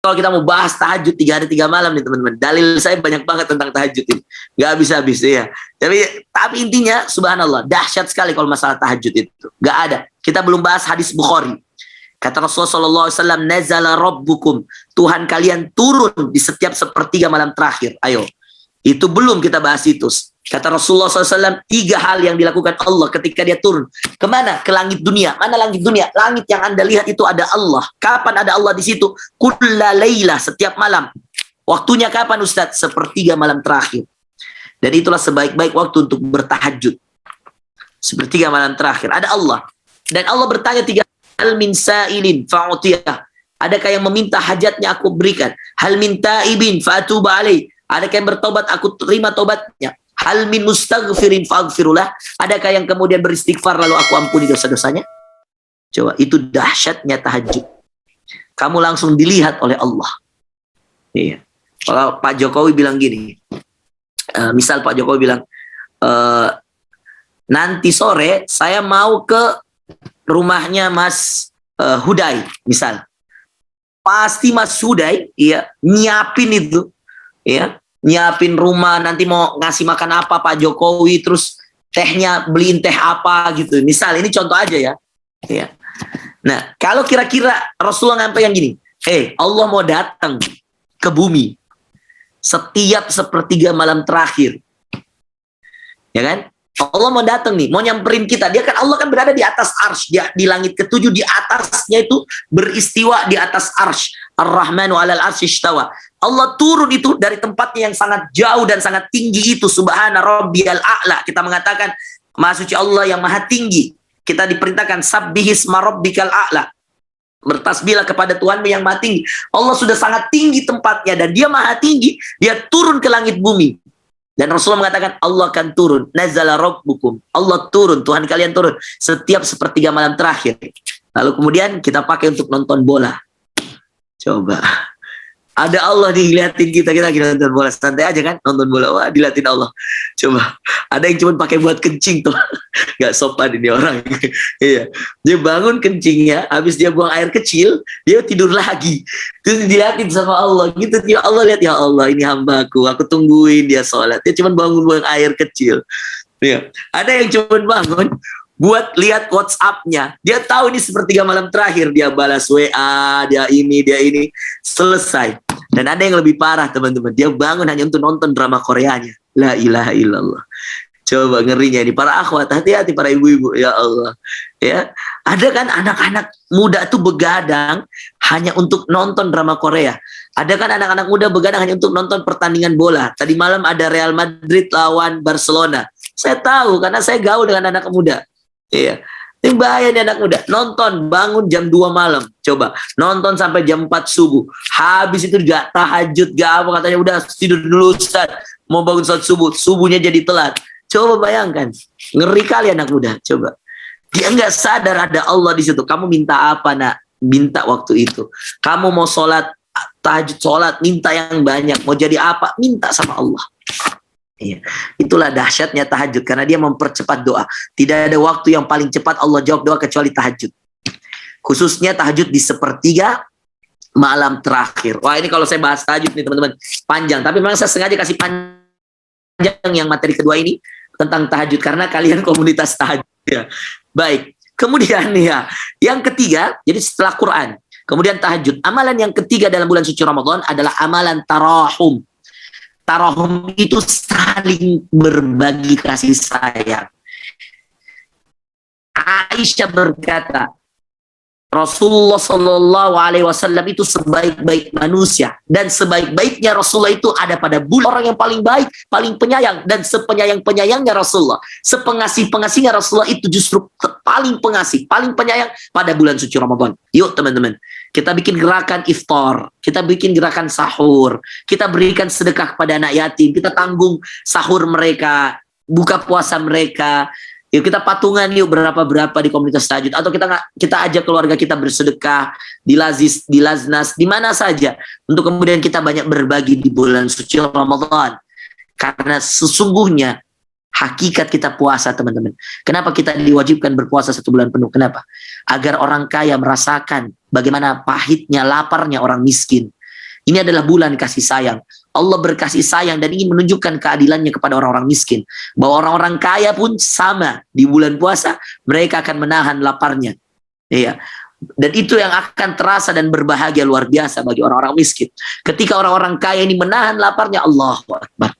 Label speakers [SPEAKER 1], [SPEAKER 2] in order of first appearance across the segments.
[SPEAKER 1] kalau kita mau bahas tahajud 3 hari 3 malam nih teman-teman, dalil saya banyak banget tentang tahajud ini, nggak habis-habis ya. Tapi intinya subhanallah dahsyat sekali kalau masalah tahajud itu. Nggak ada. Kita belum bahas hadis Bukhari. Kata Rasulullah SAW, nazala rabbukum, Tuhan kalian turun di setiap sepertiga malam terakhir. Ayo, itu belum kita bahas itu. Kata Rasulullah SAW, 3 hal yang dilakukan Allah ketika dia turun. Kemana? Ke langit dunia. Mana langit dunia? Langit yang Anda lihat itu ada Allah. Kapan ada Allah di situ? Kulla layla, setiap malam. Waktunya kapan Ustaz? Sepertiga malam terakhir. Dan itulah sebaik-baik waktu untuk bertahajud. Sepertiga malam terakhir. Ada Allah. Dan Allah bertanya 3 hal min sa'ilin fa'utiyah. Adakah yang meminta hajatnya aku berikan? Hal min ta'ibin fa'atuba alaih. Adakah yang bertobat aku terima tobatnya? Hal min mustaghfirin fa'aghfirullah. Adakah yang kemudian beristighfar lalu aku ampuni dosa-dosanya? Coba, itu dahsyatnya tahajud. Kamu langsung dilihat oleh Allah. Iya. Kalau Pak Jokowi bilang gini, misal Pak Jokowi bilang, nanti sore saya mau ke rumahnya Mas Huday, misal. Pasti Mas Huday ya nyiapin itu, ya, nyiapin rumah, nanti mau ngasih makan apa Pak Jokowi, terus tehnya beliin teh apa gitu. Misal ini contoh aja ya. Ya. Nah, kalau kira-kira Rasulullah nyampaikan gini, Allah mau datang ke bumi setiap sepertiga malam terakhir. Ya kan? Allah mau datang nih, mau nyamperin kita. Allah kan berada di atas arsy, dia di langit ke-7, di atasnya itu beristiwa di atas arsy. Ar-Rahmanu 'alal arsy istawa. Allah turun itu dari tempatnya yang sangat jauh dan sangat tinggi itu, subhana rabbiyal a'la. Kita mengatakan Maha suci Allah yang maha tinggi. Kita diperintahkan sabbihisma rabbikal a'la. Bertasbihlah kepada Tuhanmu yang maha tinggi. Allah sudah sangat tinggi tempatnya dan dia maha tinggi, dia turun ke langit bumi. Dan Rasulullah mengatakan Allah akan turun. Nazala rabbukum. Allah turun, Tuhan kalian turun setiap sepertiga malam terakhir. Lalu kemudian kita pakai untuk nonton bola. Coba. Ada Allah dilihatin kita nonton bola. Santai aja kan nonton bola. Wah, dilihatin Allah. Coba. Ada yang cuma pakai buat kencing tuh. Gak sopan ini orang. Iya. Dia bangun kencingnya, habis dia buang air kecil, dia tidur lagi. Terus dilihatin sama Allah. Gitu, ya Allah lihat, ya Allah ini hambaku, aku tungguin dia sholat. Dia cuma bangun buang air kecil. Iya. Ada yang cuma bangun buat lihat WhatsApp-nya. Dia tahu ini sepertiga malam terakhir, dia balas WA, dia ini, selesai. Dan ada yang lebih parah teman-teman, dia bangun hanya untuk nonton drama Koreanya. La ilaha illallah. Coba ngerinya ini, para akhwat, hati-hati para ibu-ibu, ya Allah. Ya, ada kan anak-anak muda tuh begadang hanya untuk nonton drama Korea. Ada kan anak-anak muda begadang hanya untuk nonton pertandingan bola. Tadi malam ada Real Madrid lawan Barcelona. Saya tahu karena saya gaul dengan anak muda. Iya. Ini bahaya nih anak muda. Nonton, bangun jam 2 malam. Coba, nonton sampai jam 4 subuh. Habis itu gak tahajud, gak apa, katanya udah tidur dulu Ustaz. Mau bangun saat subuh, subuhnya jadi telat. Coba bayangkan, ngeri kali anak muda. Coba, dia nggak sadar ada Allah di situ. Kamu minta apa nak? Minta waktu itu. Kamu mau sholat, tahajud sholat, minta yang banyak. Mau jadi apa? Minta sama Allah. Iya. Itulah dahsyatnya tahajud, karena dia mempercepat doa. Tidak ada waktu yang paling cepat Allah jawab doa kecuali tahajud. Khususnya tahajud di sepertiga malam terakhir. Wah, ini kalau saya bahas tahajud nih teman-teman panjang. Tapi memang saya sengaja kasih panjang yang materi kedua ini tentang tahajud karena kalian komunitas tahajud. Ya. Baik. Kemudian ya, yang ketiga, jadi setelah Quran, kemudian tahajud. Amalan yang ketiga dalam bulan suci Ramadan adalah amalan tarahum. Tarahum itu saling berbagi kasih sayang. Aisyah berkata, Rasulullah Shallallahu Alaihi Wasallam itu sebaik-baik manusia, dan sebaik-baiknya Rasulullah itu ada pada bulan. Orang yang paling baik, paling penyayang, dan sepenyayang-penyayangnya Rasulullah, sepengasih-pengasihnya Rasulullah itu justru paling pengasih, paling penyayang pada bulan suci Ramadan. Yuk teman-teman, kita bikin gerakan iftar, kita bikin gerakan sahur, kita berikan sedekah kepada anak yatim, kita tanggung sahur mereka, buka puasa mereka. Yuk kita patungan yuk berapa-berapa di komunitas tahajud, atau kita ajak keluarga kita bersedekah di Lazis, di Laznas, di mana saja, untuk kemudian kita banyak berbagi di bulan suci Ramadan. Karena sesungguhnya hakikat kita puasa teman-teman. Kenapa kita diwajibkan berpuasa 1 bulan penuh? Kenapa? Agar orang kaya merasakan bagaimana pahitnya, laparnya orang miskin. Ini adalah bulan kasih sayang. Allah berkasih sayang dan ingin menunjukkan keadilannya kepada orang-orang miskin. Bahwa orang-orang kaya pun sama di bulan puasa, mereka akan menahan laparnya. Iya. Dan itu yang akan terasa dan berbahagia luar biasa bagi orang-orang miskin. Ketika orang-orang kaya ini menahan laparnya, Allahu Akbar.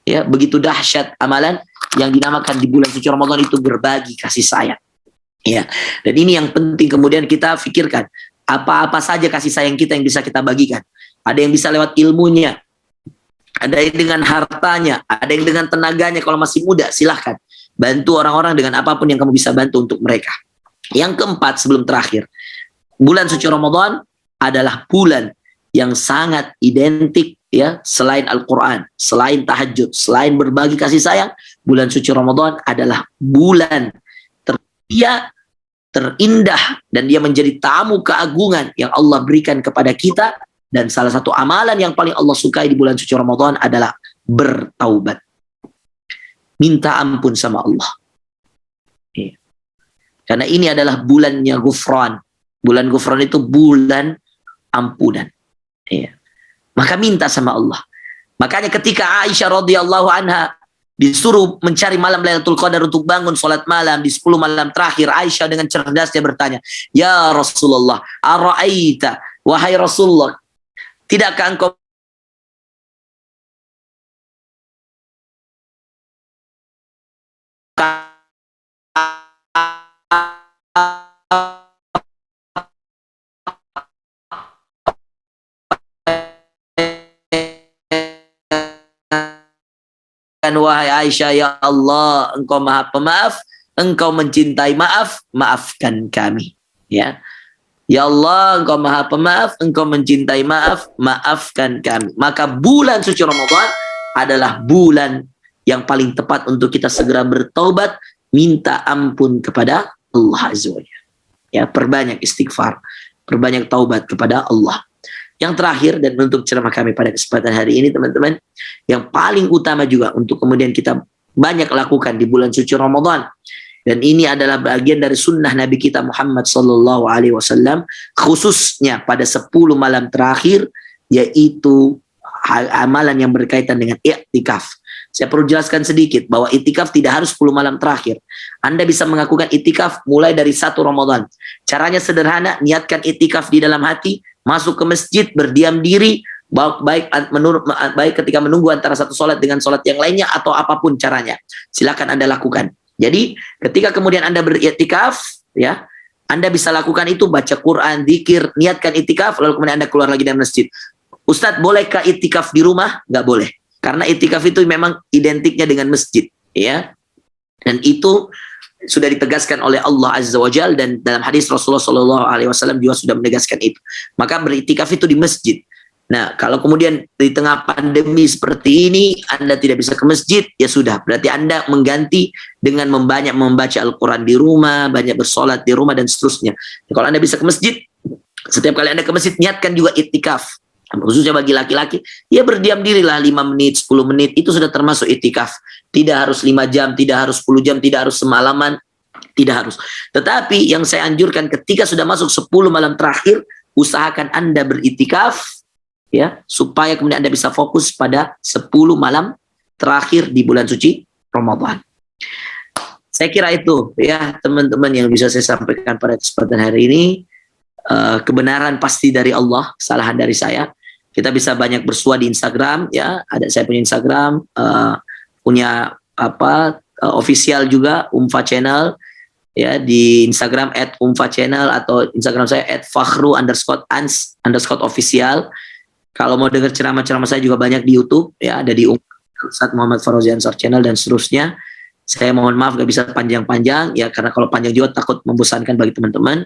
[SPEAKER 1] Ya, begitu dahsyat amalan yang dinamakan di bulan suci Ramadan itu berbagi kasih sayang. Ya. Dan ini yang penting kemudian kita pikirkan. Apa-apa saja kasih sayang kita yang bisa kita bagikan. Ada yang bisa lewat ilmunya, ada yang dengan hartanya, ada yang dengan tenaganya. Kalau masih muda, silahkan bantu orang-orang dengan apapun yang kamu bisa bantu untuk mereka. Yang keempat, sebelum terakhir, bulan suci Ramadan adalah bulan yang sangat identik, ya, selain Al-Quran, selain tahajud, selain berbagi kasih sayang. Bulan suci Ramadan adalah bulan terindah, dan dia menjadi tamu keagungan yang Allah berikan kepada kita. Dan salah satu amalan yang paling Allah sukai di bulan suci Ramadan adalah bertaubat. Minta ampun sama Allah. Iya. Karena ini adalah bulannya Ghufran. Bulan Ghufran itu bulan ampunan. Iya. Maka minta sama Allah. Makanya ketika Aisyah radhiyallahu anha disuruh mencari malam Lailatul Qadar untuk bangun sholat malam di 10 malam terakhir, Aisyah dengan cerdasnya bertanya, "Ya Rasulullah, ara'aita, wahai Rasulullah, tidakkah engkau wahai Aisyah, ya Allah, engkau maha pemaaf, engkau mencintai maaf, maafkan kami." Ya. Ya Allah, engkau maha pemaaf, engkau mencintai maaf, maafkan kami. Maka bulan suci Ramadan adalah bulan yang paling tepat untuk kita segera bertaubat, minta ampun kepada Allah Azza wa Jalla. Ya, perbanyak istighfar, perbanyak taubat kepada Allah. Yang terakhir dan menutup ceramah kami pada kesempatan hari ini, teman-teman, yang paling utama juga untuk kemudian kita banyak lakukan di bulan suci Ramadan. Dan ini adalah bagian dari sunnah Nabi kita Muhammad sallallahu alaihi wasallam, khususnya pada 10 malam terakhir, yaitu amalan yang berkaitan dengan i'tikaf. Saya perlu jelaskan sedikit bahwa i'tikaf tidak harus 10 malam terakhir. Anda bisa mengakukan i'tikaf mulai dari 1 Ramadan. Caranya sederhana, niatkan i'tikaf di dalam hati, masuk ke masjid, berdiam diri, baik ketika menunggu antara satu sholat dengan sholat yang lainnya atau apapun caranya. Silakan Anda lakukan. Jadi ketika kemudian Anda beriktikaf, ya, Anda bisa lakukan itu, baca Quran, zikir, niatkan iktikaf, lalu kemudian Anda keluar lagi dari masjid. Ustadz, bolehkah iktikaf di rumah? Nggak boleh. Karena iktikaf itu memang identiknya dengan masjid, ya. Dan itu sudah ditegaskan oleh Allah Azza wa Jalla, dan dalam hadis Rasulullah Shallallahu Alaihi Wasallam juga sudah menegaskan itu. Maka beriktikaf itu di masjid. Nah, kalau kemudian di tengah pandemi seperti ini Anda tidak bisa ke masjid, ya sudah, berarti Anda mengganti dengan membanyak membaca Al-Quran di rumah, banyak bersolat di rumah, dan seterusnya. Kalau Anda bisa ke masjid, setiap kali Anda ke masjid, niatkan juga iktikaf. Khususnya bagi laki-laki, ya berdiam dirilah 5 menit, 10 menit, itu sudah termasuk iktikaf. Tidak harus 5 jam, tidak harus 10 jam, tidak harus semalaman, tidak harus. Tetapi yang saya anjurkan, ketika sudah masuk 10 malam terakhir, usahakan Anda beriktikaf, ya, supaya kemudian Anda bisa fokus pada 10 malam terakhir di bulan suci Ramadan. Saya kira itu, ya, teman-teman, yang bisa saya sampaikan pada kesempatan hari ini. Kebenaran pasti dari Allah, kesalahan dari saya. Kita bisa banyak bersua di Instagram, ya, ada, saya punya Instagram, punya official juga, Umfa Channel, ya, di Instagram @umfa_channel, atau Instagram saya @fakhru_ans_official. Kalau mau dengar ceramah-ceramah saya juga banyak di YouTube, ya, ada di Ustadz Muhammad Farozi Ansor Channel dan seterusnya. Saya mohon maaf gak bisa panjang-panjang, ya, karena kalau panjang juga takut membosankan bagi teman-teman.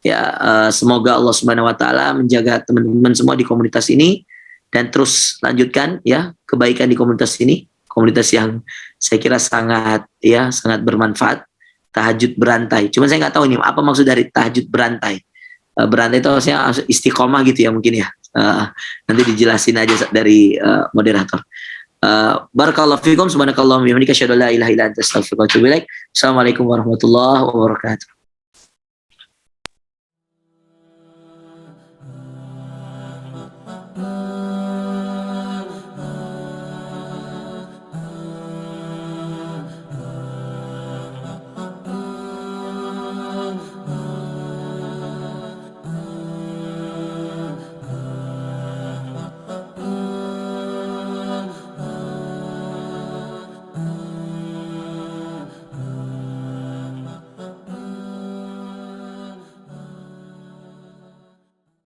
[SPEAKER 1] Ya, semoga Allah Subhanahu Wa Taala menjaga teman-teman semua di komunitas ini, dan terus lanjutkan, ya, kebaikan di komunitas ini, komunitas yang saya kira sangat bermanfaat. Tahajud berantai. Cuma saya nggak tahu ini apa maksud dari tahajud berantai. Berantai itu maksudnya istiqomah gitu ya mungkin ya. Nanti dijelasin aja dari moderator. Barakallahu fikum, subhanakallahumma wa bihamdika asyhadu an la ilaha illa anta astaghfiruka wa atubu ilaik. Assalamualaikum warahmatullahi wabarakatuh.